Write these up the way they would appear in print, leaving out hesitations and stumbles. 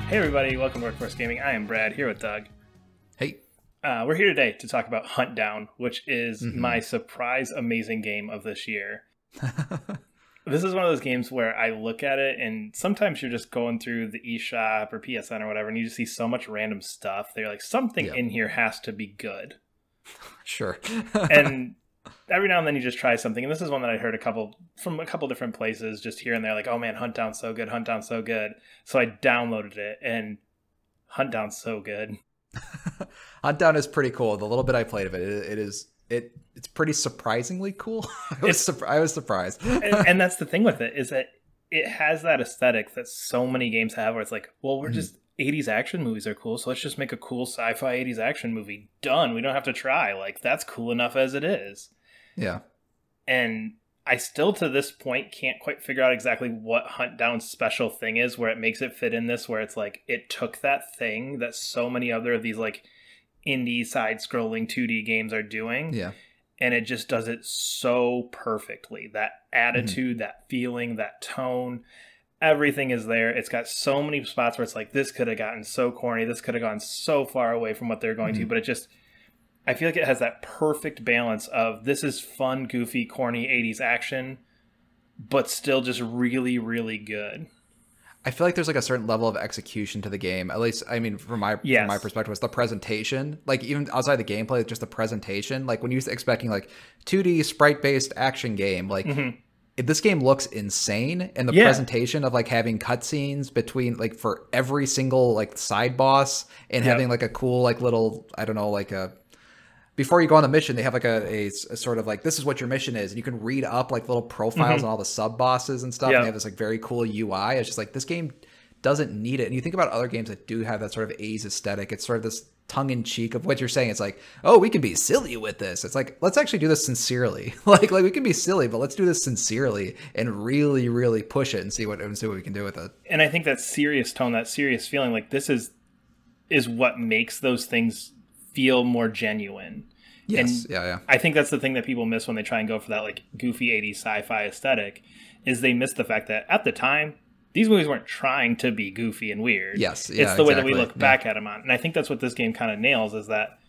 Hey everybody, welcome to Workforce Gaming. I am Brad, here with Doug. Hey. We're here today to talk about Hunt Down, which is my surprise amazing game of this year. This is one of those games where I look at it and sometimes you're just going through the eShop or PSN or whatever and you just see so much random stuff. They're like, something in here has to be good. Sure. And every now and then you just try something. And this is one that I heard from a couple different places just here and there, like, oh man, Hunt Down's so good, Hunt Down's so good. So I downloaded it and Hunt Down's so good. Hunt Down is pretty cool. The little bit I played of it's pretty surprisingly cool. I was surprised. and that's the thing with it, is that it has that aesthetic that so many games have where it's like, well, we're just 80s action movies are cool, so let's just make a cool sci-fi 80s action movie. Done. We don't have to try. Like, that's cool enough as it is. Yeah. And I still to this point can't quite figure out exactly what Hunt Down's special thing is where it makes it fit in this, where it's like it took that thing that so many other of these like indie side-scrolling 2D games are doing. Yeah. And it just does it so perfectly. That attitude, that feeling, that tone, everything is there. It's got so many spots where it's like, this could have gotten so corny. This could have gone so far away from what they're going to. But it just, I feel like it has that perfect balance of this is fun, goofy, corny 80s action, but still just really, really good. I feel like there's like a certain level of execution to the game. At least, I mean, from my perspective, was the presentation. Like even outside the gameplay, just the presentation. Like when you're expecting like 2D sprite-based action game, like this game looks insane. And the presentation of like having cutscenes between like for every single like side boss and having like a cool like little, I don't know, like a, before you go on the mission, they have like a sort of like, this is what your mission is. And you can read up like little profiles on all the sub bosses and stuff. And they have this like very cool UI. It's just like, this game doesn't need it. And you think about other games that do have that sort of 80s aesthetic. It's sort of this tongue in cheek of what you're saying. It's like, oh, we can be silly with this. It's like, let's actually do this sincerely. like we can be silly, but let's do this sincerely and really, really push it and see what we can do with it. And I think that serious tone, that serious feeling, like this is what makes those things feel more genuine. Yes. And yeah. I think that's the thing that people miss when they try and go for that like goofy 80s sci-fi aesthetic, is they miss the fact that at the time these movies weren't trying to be goofy and weird. Yes. It's the way that we look back at them on. And I think that's what this game kind of nails, is that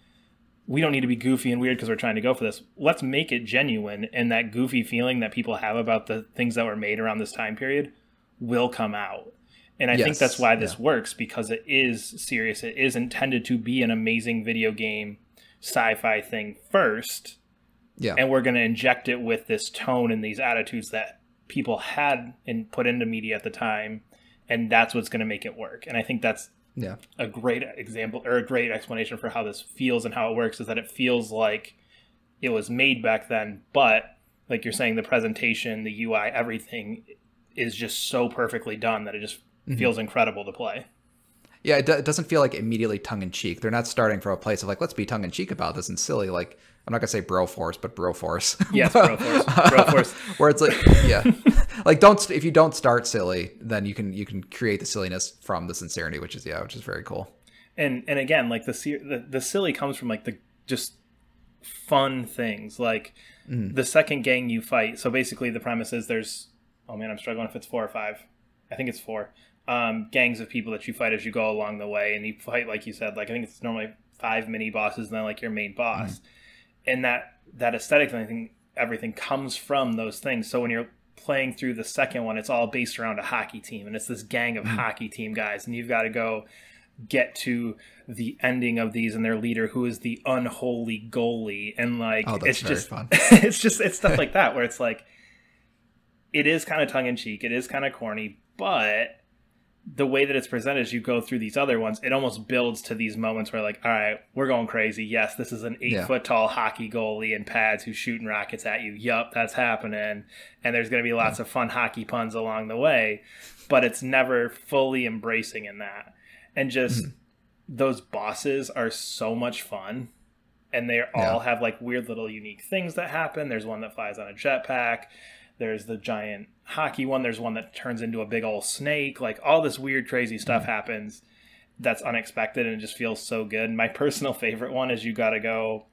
we don't need to be goofy and weird because we're trying to go for this. Let's make it genuine, and that goofy feeling that people have about the things that were made around this time period will come out. And I think that's why this works, because it is serious. It is intended to be an amazing video game sci-fi thing first. Yeah. And we're going to inject it with this tone and these attitudes that people had and put into media at the time. And that's what's going to make it work. And I think that's a great example, or a great explanation for how this feels and how it works, is that it feels like it was made back then. But like you're saying, the presentation, the UI, everything is just so perfectly done that it just feels incredible to play. Yeah, it doesn't feel like immediately tongue-in-cheek. They're not starting from a place of like, let's be tongue-in-cheek about this and silly. Like, I'm not going to say Broforce, but Broforce. Yes, Broforce. Broforce. Where it's like, like if you don't start silly, then you can create the silliness from the sincerity, which is very cool. And again, like the silly comes from like the just fun things. Like the second gang you fight. So basically the premise is there's, oh man, I'm struggling if it's 4 or 5. I think it's 4. Gangs of people that you fight as you go along the way, and you fight, like you said, like I think it's normally 5 mini bosses and then like your main boss. And that aesthetic, and I think everything comes from those things. So when you're playing through the second one, it's all based around a hockey team, and it's this gang of hockey team guys, and you've got to go get to the ending of these and their leader, who is the unholy goalie, and like it's just fun. it's stuff like that where it's like, it is kind of tongue-in-cheek, it is kind of corny, but the way that it's presented as you go through these other ones, it almost builds to these moments where like, all right, we're going crazy. Yes, this is an 8-foot tall hockey goalie in pads who's shooting rockets at you. Yup, that's happening. And there's going to be lots of fun hockey puns along the way, but it's never fully embracing in that. And just those bosses are so much fun. And they all have like weird little unique things that happen. There's one that flies on a jetpack. There's the giant hockey one. There's one that turns into a big old snake. Like all this weird, crazy stuff happens that's unexpected, and it just feels so good. My personal favorite one is you got to go,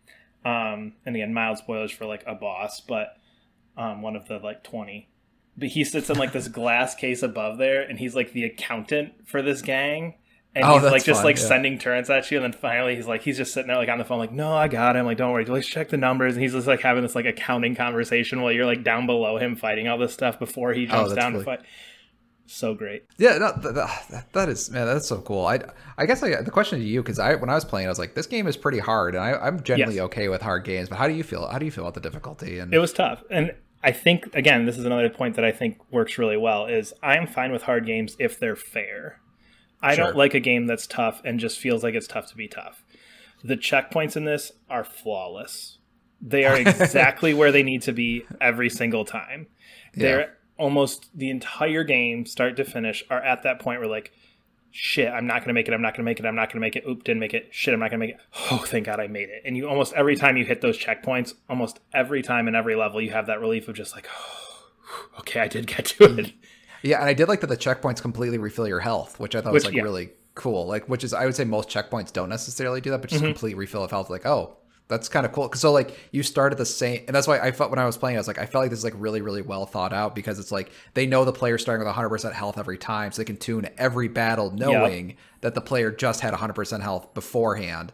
and again, mild spoilers for like a boss, but one of the like 20. But he sits in like this glass case above there, and he's like the accountant for this gang. And he's like just fun, sending turrets at you, and then finally he's just sitting there like on the phone like, no, I got him, like don't worry, let's check the numbers, and he's just like having this like accounting conversation while you're like down below him fighting all this stuff before he jumps down to fight. So great. Yeah, no, that is, man, that's so cool. I guess the question to you, because when I was playing, I was like, this game is pretty hard, and I'm generally okay with hard games, but how do you feel about the difficulty? And it was tough, and I think again, this is another point that I think works really well, is I'm fine with hard games if they're fair. I don't like a game that's tough and just feels like it's tough to be tough. The checkpoints in this are flawless. They are exactly where they need to be every single time. They're almost the entire game, start to finish, are at that point where like, shit, I'm not going to make it, I'm not going to make it, I'm not going to make it, oop, didn't make it, shit, I'm not going to make it, oh, thank God I made it. And you almost every time you hit those checkpoints, almost every time in every level, you have that relief of just like, oh, okay, I did get to it. Yeah, and I did like that the checkpoints completely refill your health, which I thought was like really cool. Like, which is, I would say most checkpoints don't necessarily do that, but just complete refill of health. Like, oh, that's kind of cool. So like you start at the same, and that's why I felt when I was playing, I was like, I felt like this is like really, really well thought out, because it's like they know the player's starting with 100% health every time, so they can tune every battle knowing that the player just had 100% health beforehand.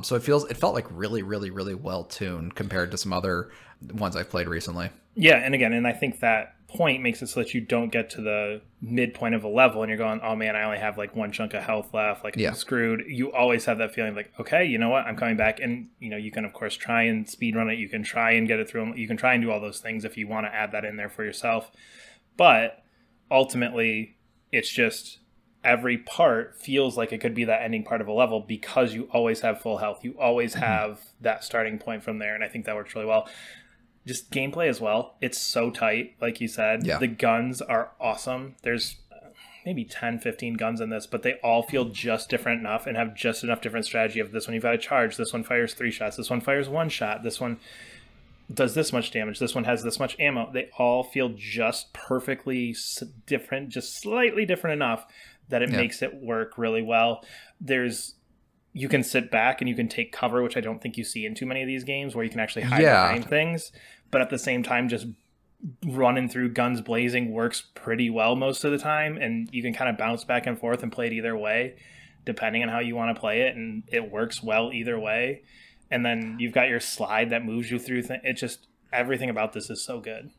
So it felt like really, really, really well tuned compared to some other ones I've played recently. Yeah, and again, and I think that point makes it so that you don't get to the midpoint of a level and you're going, oh man, I only have like one chunk of health left, like I'm screwed. You always have that feeling like, okay, you know what, I'm coming back. And you can of course try and speed run it, you can try and get it through, you can try and do all those things if you want to add that in there for yourself. But ultimately it's just every part feels like it could be that ending part of a level, because you always have full health, you always have that starting point from there. And I think that works really well. Just gameplay as well. It's so tight, like you said. Yeah. The guns are awesome. There's maybe 10, 15 guns in this, but they all feel just different enough and have just enough different strategy of this one you've got to charge, this one fires 3 shots, this one fires 1 shot, this one does this much damage, this one has this much ammo. They all feel just perfectly different, just slightly different enough that it makes it work really well. You can sit back and you can take cover, which I don't think you see in too many of these games, where you can actually hide behind things. But at the same time, just running through guns blazing works pretty well most of the time. And you can kind of bounce back and forth and play it either way, depending on how you want to play it. And it works well either way. And then you've got your slide that moves you through things. It just, everything about this is so good.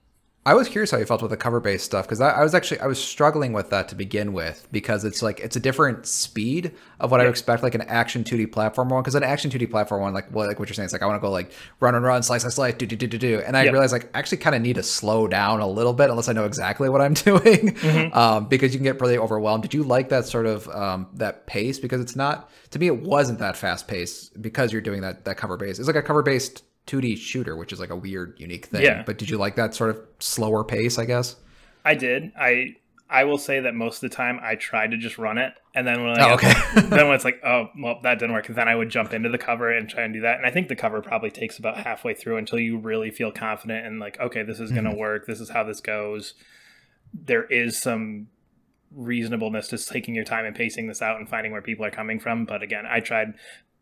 I was curious how you felt with the cover-based stuff, because I was struggling with that to begin with, because it's like it's a different speed of what I would expect like an action 2D platform one. Because an action 2D platform one, like what you're saying, it's like I want to go like run, slice, do, and I realized like I actually kind of need to slow down a little bit unless I know exactly what I'm doing, because you can get really overwhelmed. Did you like that sort of that pace? Because it's not, to me, it wasn't that fast paced because you're doing that cover based. It's like a cover based 2D shooter, which is like a weird, unique thing. Yeah. But did you like that sort of slower pace, I guess? I did. I will say that most of the time I tried to just run it. And then when then when it's like, oh, well, that didn't work, then I would jump into the cover and try and do that. And I think the cover probably takes about halfway through until you really feel confident and like, okay, this is going to work. This is how this goes. There is some reasonableness to taking your time and pacing this out and finding where people are coming from. But again, I tried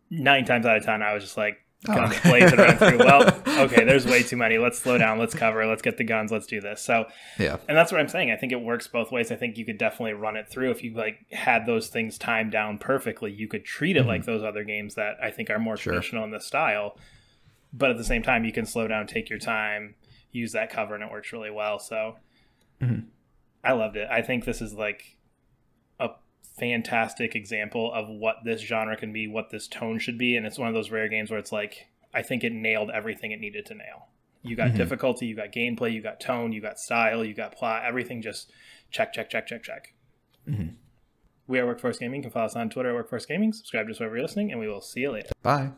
9 times out of 10. I was just like, blaze it right through. Well, okay, there's way too many. Let's slow down. Let's cover. Let's get the guns. Let's do this. So, and that's what I'm saying. I think it works both ways. I think you could definitely run it through if you like had those things timed down perfectly. You could treat it like those other games that I think are more traditional in this style. But at the same time, you can slow down, take your time, use that cover, and it works really well. So, I loved it. I think this is like a fantastic example of what this genre can be, what this tone should be. And it's one of those rare games where it's like, I think it nailed everything it needed to nail. You got difficulty, you got gameplay, you got tone, you got style, you got plot, everything just check. We are Workforce Gaming. You can follow us on Twitter at Workforce Gaming. Subscribe to us wherever you're listening, and we will see you later. Bye.